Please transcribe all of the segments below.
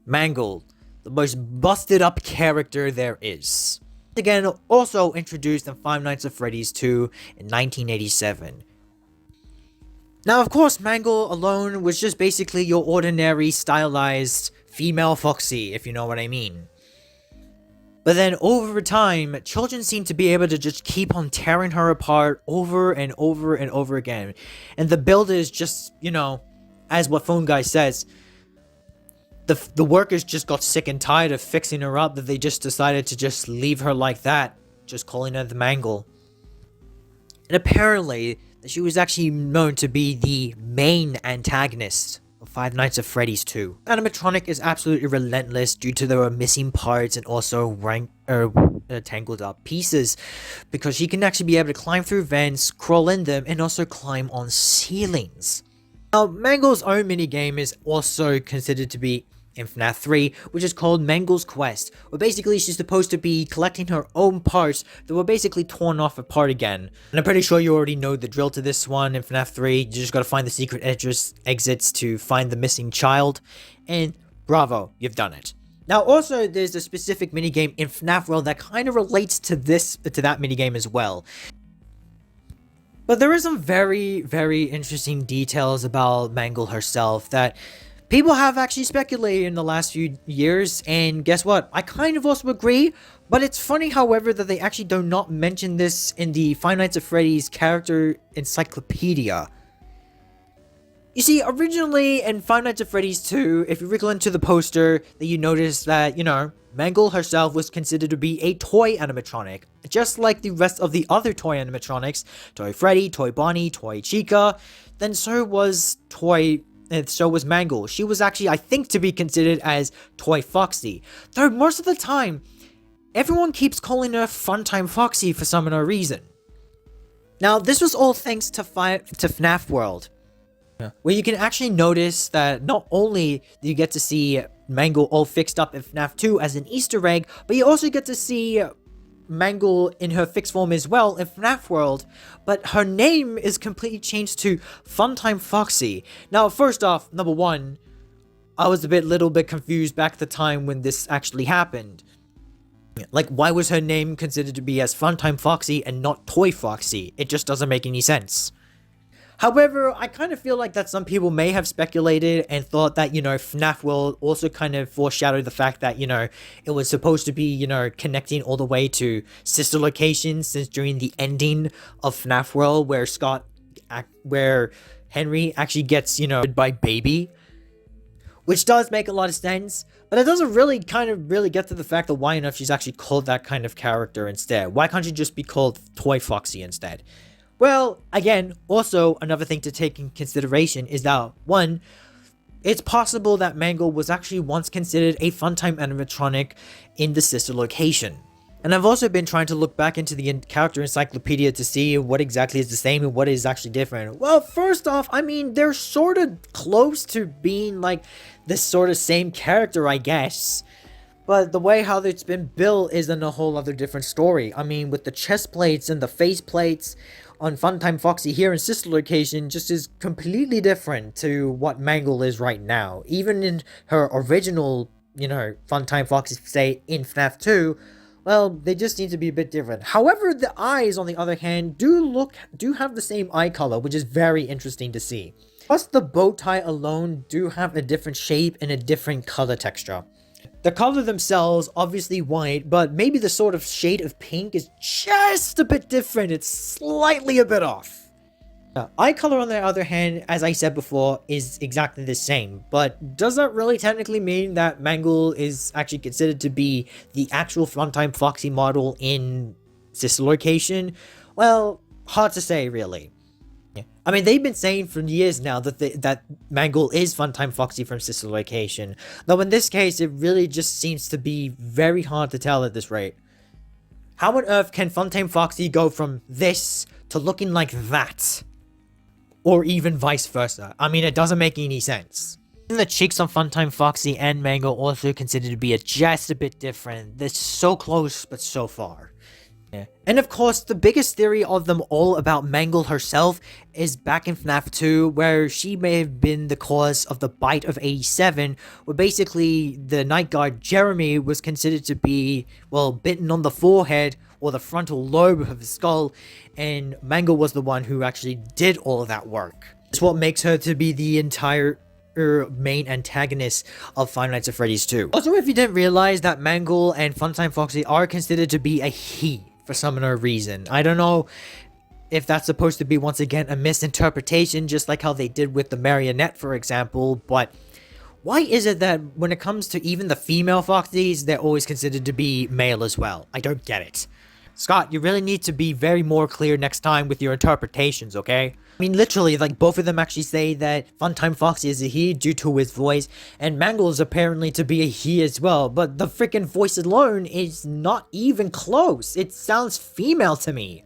Mangle, the most busted up character there is. Again, also introduced in Five Nights at Freddy's 2 in 1987. Now, of course, Mangle alone was just basically your ordinary, stylized female Foxy, if you know what I mean. But then, over time, children seem to be able to just keep on tearing her apart over and over and over again. And the builders just, as what Phone Guy says, the workers just got sick and tired of fixing her up, that they just decided to just leave her like that, just calling her the Mangle. And apparently, she was actually known to be the main antagonist of Five Nights at Freddy's 2. Animatronic is absolutely relentless due to the missing parts and also tangled up pieces, because she can actually be able to climb through vents, crawl in them, and also climb on ceilings. Now, Mangle's own minigame is also considered to be in Fnaf 3, which is called Mangle's Quest, where basically she's supposed to be collecting her own parts that were basically torn off apart again. And I'm pretty sure you already know the drill to this one in Fnaf 3, you just gotta find the secret exits to find the missing child, and bravo, you've done it. Now also, there's a specific minigame in Fnaf World that kind of relates to that minigame as well. But there are some very, very interesting details about Mangle herself that people have actually speculated in the last few years, and guess what? I kind of also agree, but it's funny, however, that they actually do not mention this in the Five Nights at Freddy's character encyclopedia. You see, originally in Five Nights at Freddy's 2, if you wriggle into the poster, that you notice that, Mangle herself was considered to be a toy animatronic, just like the rest of the other toy animatronics, Toy Freddy, Toy Bonnie, Toy Chica, then so was Mangle. She was actually, I think, to be considered as Toy Foxy, though most of the time, everyone keeps calling her Funtime Foxy for some unknown reason. Now, this was all thanks to Fnaf World, where you can actually notice that not only do you get to see Mangle all fixed up in FNAF 2 as an Easter egg, but you also get to see Mangle in her fixed form as well in FNAF World, but her name is completely changed to Funtime Foxy. Now, first off, number one, I was a little bit confused back at the time when this actually happened. Like, why was her name considered to be as Funtime Foxy and not Toy Foxy? It just doesn't make any sense. However, I kind of feel like that some people may have speculated and thought that, FNAF World also kind of foreshadowed the fact that, it was supposed to be, connecting all the way to sister locations, since during the ending of FNAF World where Henry actually gets, by Baby, which does make a lot of sense, but it doesn't really get to the fact of why enough she's actually called that kind of character instead. Why can't she just be called Toy Foxy instead? Well, again, also another thing to take in consideration is that, one, it's possible that Mangle was actually once considered a Funtime animatronic in the sister location. And I've also been trying to look back into the character encyclopedia to see what exactly is the same and what is actually different. Well, first off, they're sort of close to being like this sort of same character, I guess. But the way how it's been built is in a whole other different story. With the chest plates and the face plates on Funtime Foxy here in sister location just is completely different to what Mangle is right now. Even in her original, Funtime Foxy, say, in FNAF 2, well, they just seem to be a bit different. However, the eyes, on the other hand, do have the same eye color, which is very interesting to see. Plus, the bow tie alone do have a different shape and a different color texture. The color themselves, obviously white, but maybe the sort of shade of pink is just a bit different. It's slightly a bit off. Eye color, on the other hand, as I said before, is exactly the same. But does that really technically mean that Mangle is actually considered to be the actual Funtime Foxy model in sister location? Well, hard to say, really. They've been saying for years now that Mangle is Funtime Foxy from sister location. Though in this case, it really just seems to be very hard to tell at this rate. How on earth can Funtime Foxy go from this to looking like that? Or even vice versa. It doesn't make any sense. The cheeks on Funtime Foxy and Mangle also considered to be just a bit different. They're so close, but so far. And of course, the biggest theory of them all about Mangle herself is back in Fnaf 2, where she may have been the cause of the bite of 87, where basically the night guard Jeremy was considered to be, well, bitten on the forehead or the frontal lobe of his skull, and Mangle was the one who actually did all of that work. It's what makes her to be the entire main antagonist of Five Nights at Freddy's 2. Also, if you didn't realize that Mangle and Funtime Foxy are considered to be a he for some unknown reason. I don't know if that's supposed to be once again a misinterpretation, just like how they did with the marionette, for example, but why is it that when it comes to even the female Foxys, they're always considered to be male as well? I don't get it. Scott, you really need to be very more clear next time with your interpretations, okay? I mean, literally, like, both of them actually say that Funtime Foxy is a he due to his voice, and Mangle is apparently to be a he as well, but the freaking voice alone is not even close. It sounds female to me.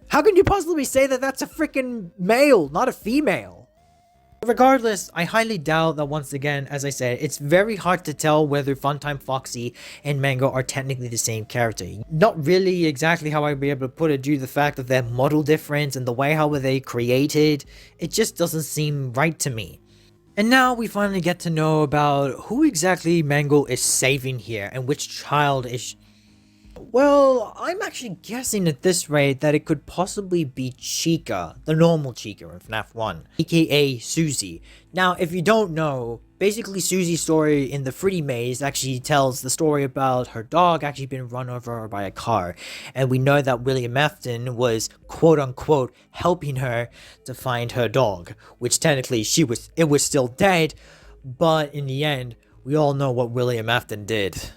How can you possibly say that that's a freaking male, not a female? Regardless, I highly doubt that, once again, as I said, it's very hard to tell whether Funtime Foxy and Mangle are technically the same character. Not really exactly how I'd be able to put it due to the fact of their model difference and the way how were they created. It just doesn't seem right to me. And now we finally get to know about who exactly Mangle is saving here and which child is... Well, I'm actually guessing at this rate that it could possibly be Chica, the normal Chica in FNAF 1, aka Susie. Now, if you don't know, basically Susie's story in the Freddy Maze actually tells the story about her dog actually being run over by a car. And we know that William Afton was quote-unquote helping her to find her dog, which technically it was still dead, but in the end, we all know what William Afton did.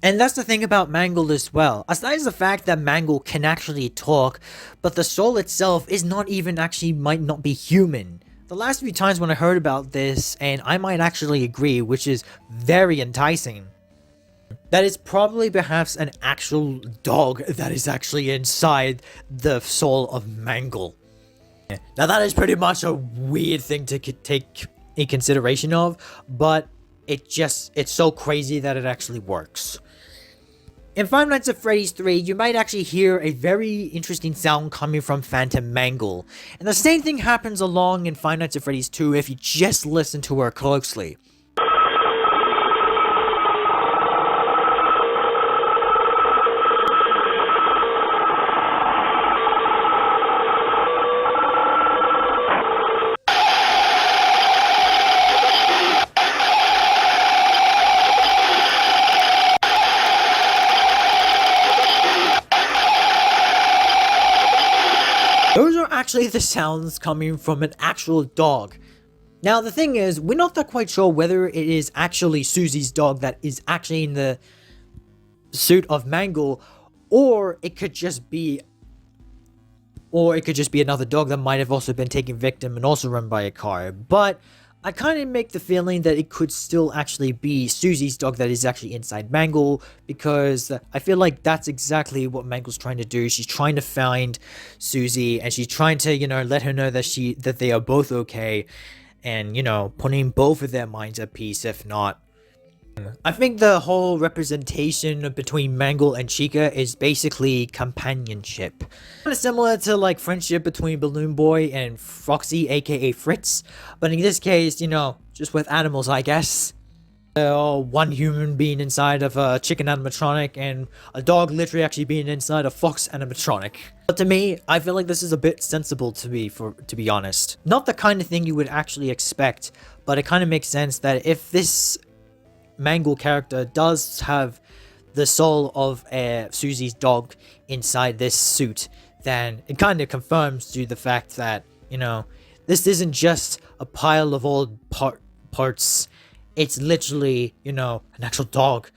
And that's the thing about Mangle as well. Aside from the fact that Mangle can actually talk, but the soul itself is not even actually might not be human. The last few times when I heard about this, and I might actually agree, which is very enticing, that it's probably perhaps an actual dog that is actually inside the soul of Mangle. Now that is pretty much a weird thing to take in consideration of, but it's so crazy that it actually works. In Five Nights at Freddy's 3, you might actually hear a very interesting sound coming from Phantom Mangle. And the same thing happens along in Five Nights at Freddy's 2 if you just listen to her closely. Those are actually the sounds coming from an actual dog. Now the thing is, we're not that quite sure whether it is actually Susie's dog that is actually in the suit of Mangle, or it could just be another dog that might have also been taken victim and also run by a car. But I kind of make the feeling that it could still actually be Susie's dog that is actually inside Mangle, because I feel like that's exactly what Mangle's trying to do. She's trying to find Susie, and she's trying to, let her know that they are both okay, and, putting both of their minds at peace, if not. I think the whole representation between Mangle and Chica is basically companionship. Kind of similar to like friendship between Balloon Boy and Foxy, aka Fritz, but in this case, just with animals, I guess. One human being inside of a chicken animatronic and a dog literally actually being inside a fox animatronic. But to me, I feel like this is a bit sensible to be honest. Not the kind of thing you would actually expect, but it kind of makes sense that if this Mangle character does have the soul of Susie's dog inside this suit, then it kind of confirms to the fact that, this isn't just a pile of old parts. It's literally, an actual dog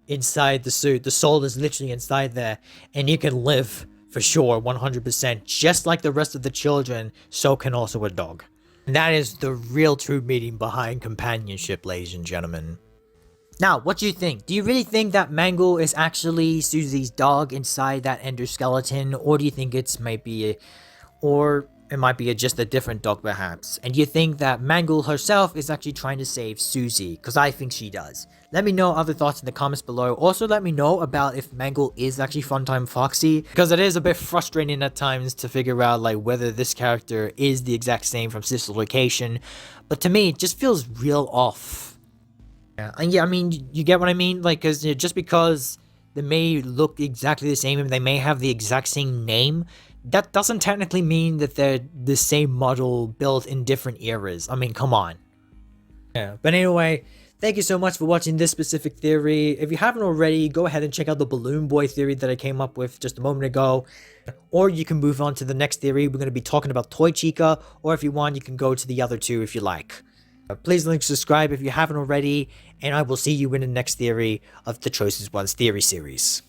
inside the suit. The soul is literally inside there, and you can live for sure, 100%. Just like the rest of the children, so can also a dog. And that is the real true meaning behind companionship, ladies and gentlemen. Now, what do you think? Do you really think that Mangle is actually Susie's dog inside that endoskeleton? Or do you think it's maybe... Or It might be just a different dog perhaps. And you think that Mangle herself is actually trying to save Susie, because I think she does. Let me know other thoughts in the comments below. Also let me know about if Mangle is actually Funtime Foxy, because it is a bit frustrating at times to figure out like whether this character is the exact same from Sister Location. But to me, it just feels real off. Yeah, and yeah, I mean, you get what I mean? Like, cause just because they may look exactly the same and they may have the exact same name, that doesn't technically mean that they're the same model built in different eras. I mean, come on. Yeah, but anyway, thank you so much for watching this specific theory. If you haven't already, go ahead and check out the Balloon Boy theory that I came up with just a moment ago. Or you can move on to the next theory. We're going to be talking about Toy Chica. Or if you want, you can go to the other two if you like. Please like, subscribe if you haven't already. And I will see you in the next theory of the Chosen Ones theory series.